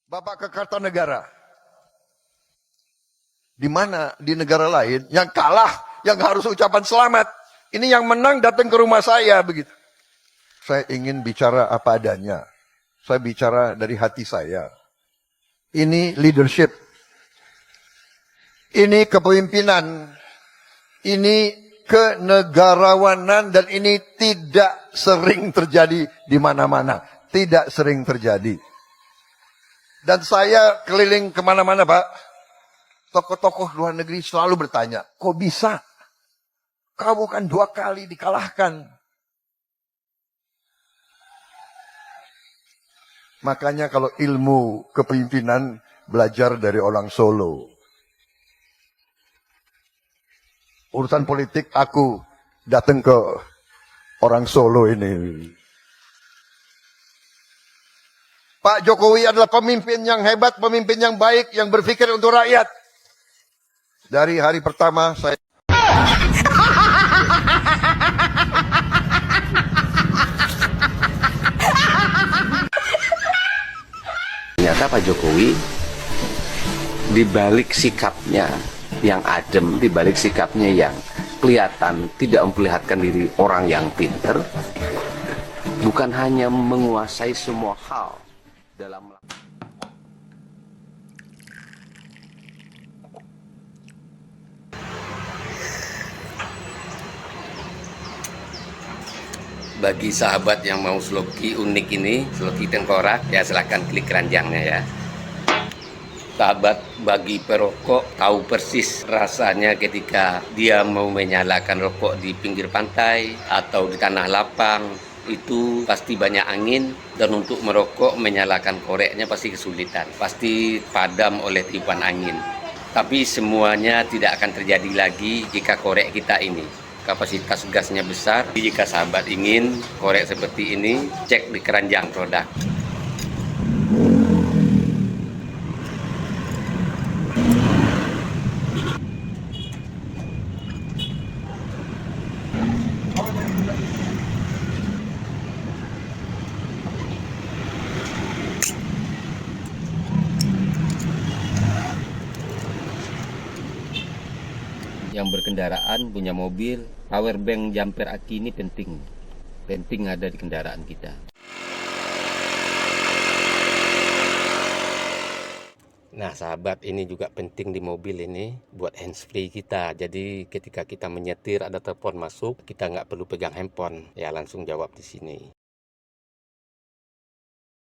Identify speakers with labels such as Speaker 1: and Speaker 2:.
Speaker 1: Bapak ke Kartanegara. Di mana di negara lain yang kalah, yang harus ucapan selamat. Ini yang menang datang ke rumah saya begitu. Saya ingin bicara apa adanya. Saya bicara dari hati saya. Ini leadership. Ini kepemimpinan. Ini kenegarawanan dan ini tidak sering terjadi di mana-mana. Tidak sering terjadi. Dan saya keliling kemana-mana, Pak. Tokoh-tokoh luar negeri selalu bertanya, kok bisa? Kamu kan 2 kali dikalahkan. Makanya kalau ilmu kepemimpinan belajar dari orang Solo. Urusan politik aku datang ke orang Solo ini. Pak Jokowi adalah pemimpin yang hebat, pemimpin yang baik, yang berpikir untuk rakyat. Dari hari pertama saya
Speaker 2: ternyata Pak Jokowi di balik sikapnya yang adem, di balik sikapnya yang kelihatan tidak memperlihatkan diri orang yang pinter, bukan hanya menguasai semua hal dalam bagi sahabat yang mau sloki unik ini, sloki tengkorak, ya silahkan klik keranjangnya ya. Sahabat bagi perokok tahu persis rasanya ketika dia mau menyalakan rokok di pinggir pantai atau di tanah lapang. Itu pasti banyak angin dan untuk merokok menyalakan koreknya pasti kesulitan. Pasti padam oleh tiupan angin. Tapi semuanya tidak akan terjadi lagi jika korek kita ini kapasitas gasnya besar. Jika sahabat ingin korek seperti ini, cek di keranjang produk. Yang berkendaraan punya mobil, power bank jumper aki ini penting ada di kendaraan kita. Nah sahabat, ini juga penting di mobil ini buat handsfree kita. Jadi ketika kita menyetir ada telepon masuk, kita nggak perlu pegang handphone, ya langsung jawab di sini.